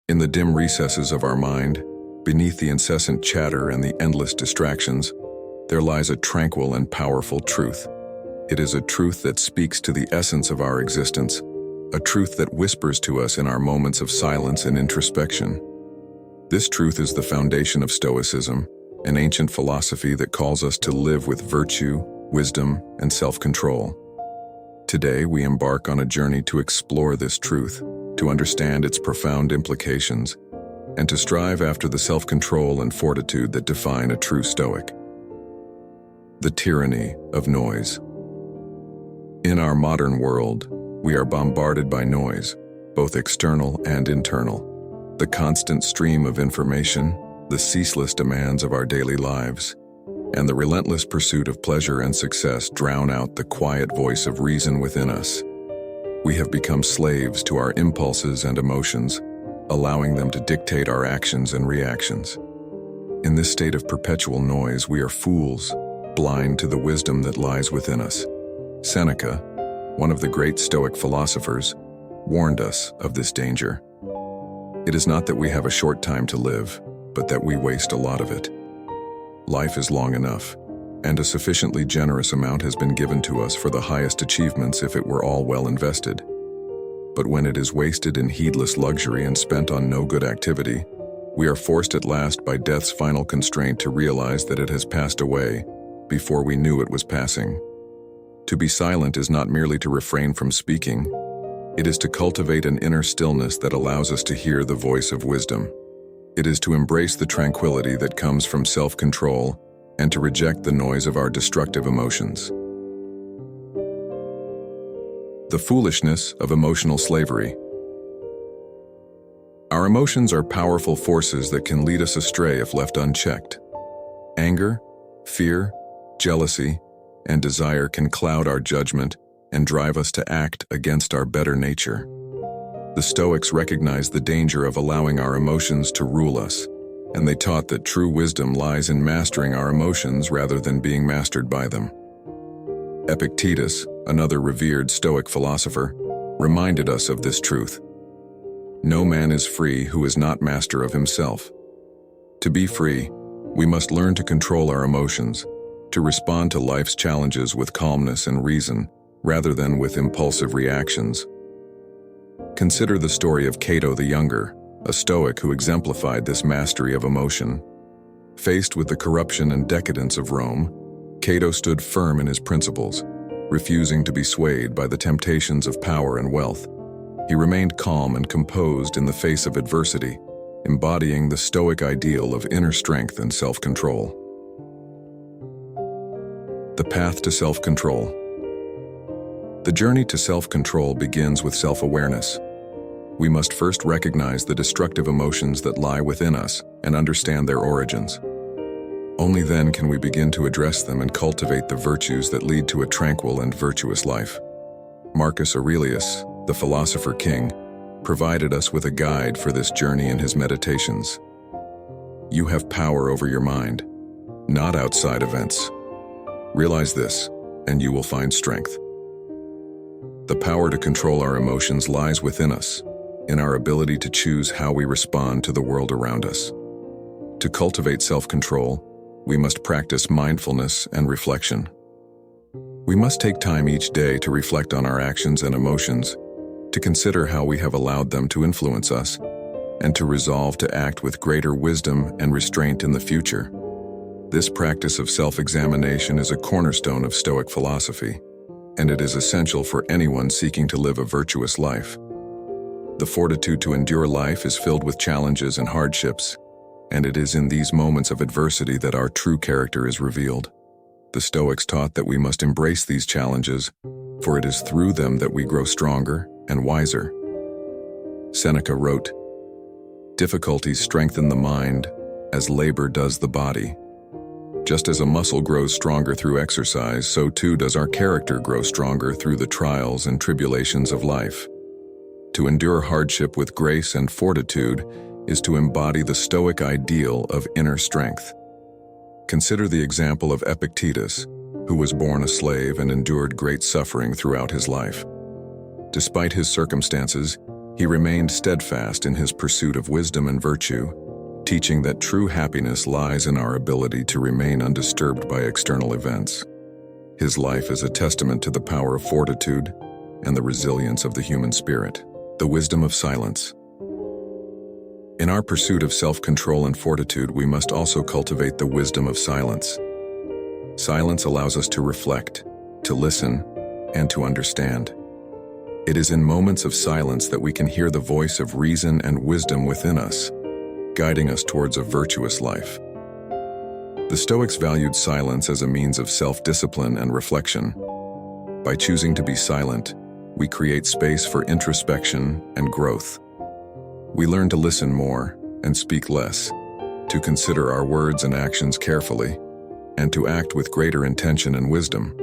In the dim recesses of our mind, beneath the incessant chatter and the endless distractions, there lies a tranquil and powerful truth. It is a truth that speaks to the essence of our existence, a truth that whispers to us in our moments of silence and introspection. This truth is the foundation of Stoicism, an ancient philosophy that calls us to live with virtue, wisdom, and self-control. Today, we embark on a journey to explore this truth, to understand its profound implications, and to strive after the self-control and fortitude that define a true Stoic. The tyranny of noise. In our modern world, we are bombarded by noise, both external and internal. The constant stream of information, the ceaseless demands of our daily lives, and the relentless pursuit of pleasure and success drown out the quiet voice of reason within us. We have become slaves to our impulses and emotions, allowing them to dictate our actions and reactions. In this state of perpetual noise, we are fools, blind to the wisdom that lies within us. Seneca, one of the great Stoic philosophers, warned us of this danger. It is not that we have a short time to live, but that we waste a lot of it. Life is long enough, and a sufficiently generous amount has been given to us for the highest achievements if it were all well invested. But when it is wasted in heedless luxury and spent on no good activity, we are forced at last by death's final constraint to realize that it has passed away before we knew it was passing. To be silent is not merely to refrain from speaking, it is to cultivate an inner stillness that allows us to hear the voice of wisdom. It is to embrace the tranquility that comes from self-control and to reject the noise of our destructive emotions. The foolishness of emotional slavery. Our emotions are powerful forces that can lead us astray if left unchecked. Anger, fear, jealousy, and desire can cloud our judgment and drive us to act against our better nature. The Stoics recognized the danger of allowing our emotions to rule us, and they taught that true wisdom lies in mastering our emotions rather than being mastered by them. Epictetus, another revered Stoic philosopher, reminded us of this truth. No man is free who is not master of himself. To be free, we must learn to control our emotions, to respond to life's challenges with calmness and reason, rather than with impulsive reactions. Consider the story of Cato the Younger, a Stoic who exemplified this mastery of emotion. Faced with the corruption and decadence of Rome, Cato stood firm in his principles, refusing to be swayed by the temptations of power and wealth. He remained calm and composed in the face of adversity, embodying the Stoic ideal of inner strength and self-control. The path to self-control. The journey to self-control begins with self-awareness. We must first recognize the destructive emotions that lie within us and understand their origins. Only then can we begin to address them and cultivate the virtues that lead to a tranquil and virtuous life. Marcus Aurelius, the philosopher king, provided us with a guide for this journey in his meditations. You have power over your mind, not outside events. Realize this, and you will find strength. The power to control our emotions lies within us, in our ability to choose how we respond to the world around us. To cultivate self-control, we must practice mindfulness and reflection. We must take time each day to reflect on our actions and emotions, to consider how we have allowed them to influence us, and to resolve to act with greater wisdom and restraint in the future. This practice of self-examination is a cornerstone of Stoic philosophy, and it is essential for anyone seeking to live a virtuous life. The fortitude to endure life is filled with challenges and hardships, and it is in these moments of adversity that our true character is revealed. The Stoics taught that we must embrace these challenges, for it is through them that we grow stronger and wiser. Seneca wrote, "Difficulties strengthen the mind, as labor does the body." Just as a muscle grows stronger through exercise, so too does our character grow stronger through the trials and tribulations of life. To endure hardship with grace and fortitude is to embody the Stoic ideal of inner strength. Consider the example of Epictetus, who was born a slave and endured great suffering throughout his life. Despite his circumstances, He remained steadfast in his pursuit of wisdom and virtue, teaching that true happiness lies in our ability to remain undisturbed by external events. His life is a testament to the power of fortitude and the resilience of the human spirit. The wisdom of silence. In our pursuit of self-control and fortitude, we must also cultivate the wisdom of silence. Silence allows us to reflect, to listen, and to understand. It is in moments of silence that we can hear the voice of reason and wisdom within us, guiding us towards a virtuous life. The Stoics valued silence as a means of self-discipline and reflection. By choosing to be silent, we create space for introspection and growth. We learn to listen more and speak less, to consider our words and actions carefully, and to act with greater intention and wisdom.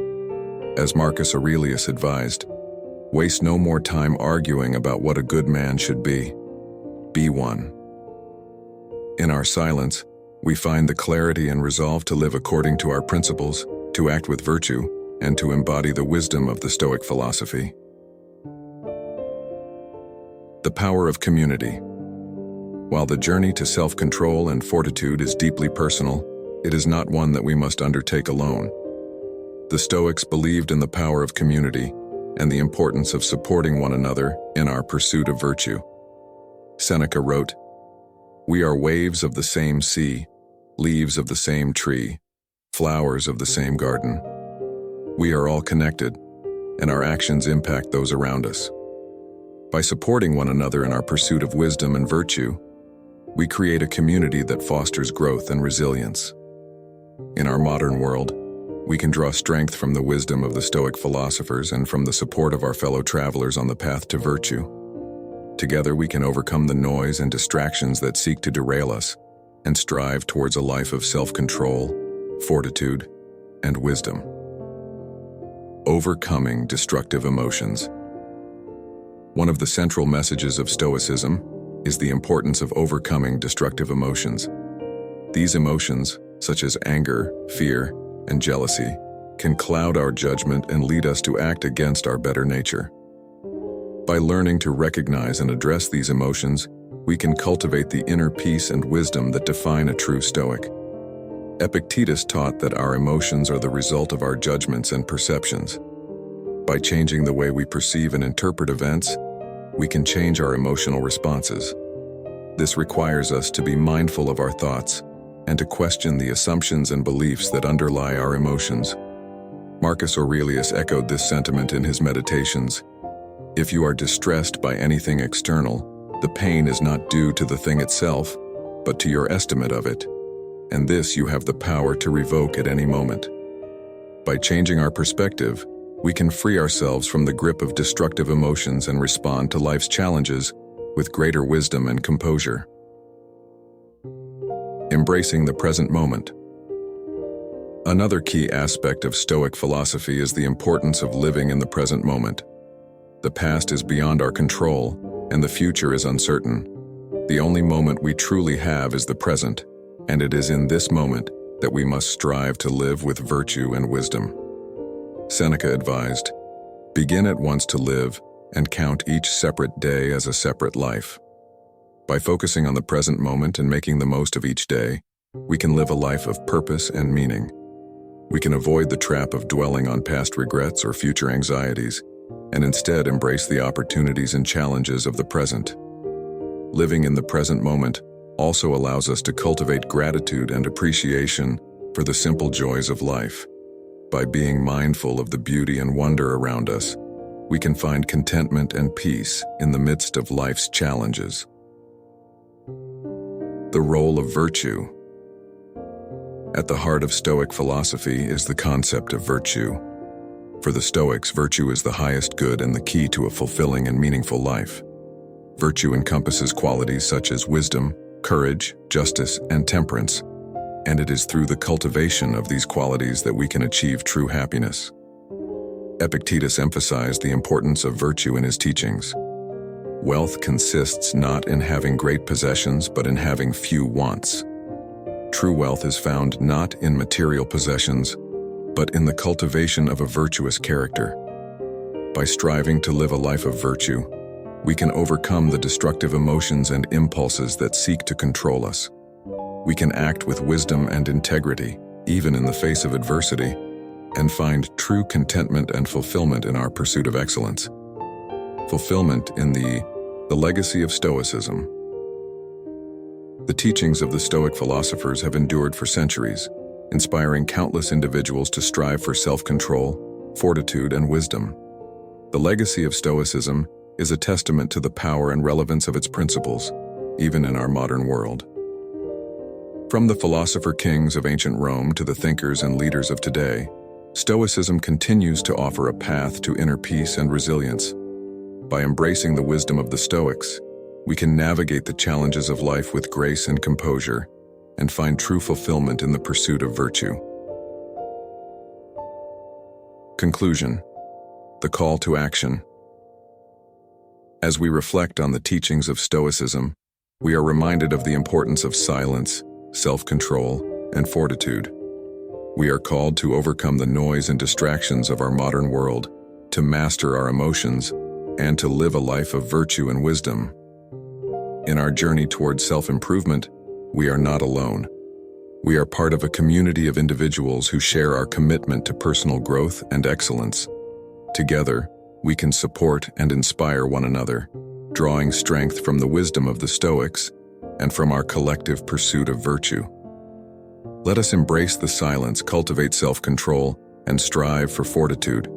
As Marcus Aurelius advised, waste no more time arguing about what a good man should be. Be one. In our silence, we find the clarity and resolve to live according to our principles, to act with virtue, and to embody the wisdom of the Stoic philosophy. The power of community. While the journey to self-control and fortitude is deeply personal, it is not one that we must undertake alone. The Stoics believed in the power of community and the importance of supporting one another in our pursuit of virtue. Seneca wrote, "We are waves of the same sea, leaves of the same tree, flowers of the same garden. We are all connected, and our actions impact those around us." By supporting one another in our pursuit of wisdom and virtue, we create a community that fosters growth and resilience. In our modern world, we can draw strength from the wisdom of the Stoic philosophers and from the support of our fellow travelers on the path to virtue. Together we can overcome the noise and distractions that seek to derail us and strive towards a life of self-control, fortitude, and wisdom. Overcoming destructive emotions. One of the central messages of Stoicism is the importance of overcoming destructive emotions. These emotions, such as anger, fear, and jealousy, can cloud our judgment and lead us to act against our better nature. By learning to recognize and address these emotions, we can cultivate the inner peace and wisdom that define a true Stoic. Epictetus taught that our emotions are the result of our judgments and perceptions. By changing the way we perceive and interpret events, we can change our emotional responses. This requires us to be mindful of our thoughts and to question the assumptions and beliefs that underlie our emotions. Marcus Aurelius echoed this sentiment in his Meditations. If you are distressed by anything external, the pain is not due to the thing itself, but to your estimate of it, and this you have the power to revoke at any moment. By changing our perspective, we can free ourselves from the grip of destructive emotions and respond to life's challenges with greater wisdom and composure. Embracing the present moment. Another key aspect of Stoic philosophy is the importance of living in the present moment. The past is beyond our control, and the future is uncertain. The only moment we truly have is the present, and it is in this moment that we must strive to live with virtue and wisdom. Seneca advised, "Begin at once to live and count each separate day as a separate life." By focusing on the present moment and making the most of each day, we can live a life of purpose and meaning. We can avoid the trap of dwelling on past regrets or future anxieties, and instead embrace the opportunities and challenges of the present. Living in the present moment also allows us to cultivate gratitude and appreciation for the simple joys of life. By being mindful of the beauty and wonder around us, we can find contentment and peace in the midst of life's challenges. The role of virtue. At the heart of Stoic philosophy is the concept of virtue. For the Stoics, virtue is the highest good and the key to a fulfilling and meaningful life. Virtue encompasses qualities such as wisdom, courage, justice, and temperance, and it is through the cultivation of these qualities that we can achieve true happiness. Epictetus emphasized the importance of virtue in his teachings. Wealth consists not in having great possessions, but in having few wants. True wealth is found not in material possessions, but in the cultivation of a virtuous character. By striving to live a life of virtue, we can overcome the destructive emotions and impulses that seek to control us. We can act with wisdom and integrity, even in the face of adversity, and find true contentment and fulfillment in our pursuit of excellence. Fulfillment in the legacy of Stoicism. The teachings of the Stoic philosophers have endured for centuries, inspiring countless individuals to strive for self-control, fortitude, and wisdom. The legacy of Stoicism is a testament to the power and relevance of its principles, even in our modern world. From the philosopher kings of ancient Rome to the thinkers and leaders of today, Stoicism continues to offer a path to inner peace and resilience. By embracing the wisdom of the Stoics, we can navigate the challenges of life with grace and composure, and find true fulfillment in the pursuit of virtue. Conclusion: the call to action. As we reflect on the teachings of Stoicism, we are reminded of the importance of silence, self-control, and fortitude. We are called to overcome the noise and distractions of our modern world, to master our emotions, and to live a life of virtue and wisdom. In our journey towards self-improvement, we are not alone. We are part of a community of individuals who share our commitment to personal growth and excellence. Together, we can support and inspire one another, drawing strength from the wisdom of the Stoics and from our collective pursuit of virtue. Let us embrace the silence, cultivate self-control, and strive for fortitude.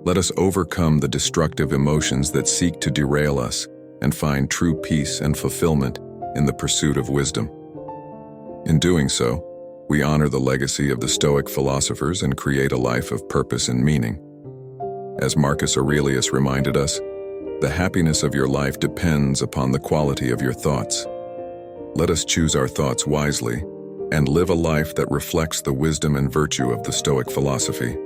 Let us overcome the destructive emotions that seek to derail us and find true peace and fulfillment in the pursuit of wisdom. In doing so, we honor the legacy of the Stoic philosophers and create a life of purpose and meaning. As Marcus Aurelius reminded us, the happiness of your life depends upon the quality of your thoughts. Let us choose our thoughts wisely and live a life that reflects the wisdom and virtue of the Stoic philosophy.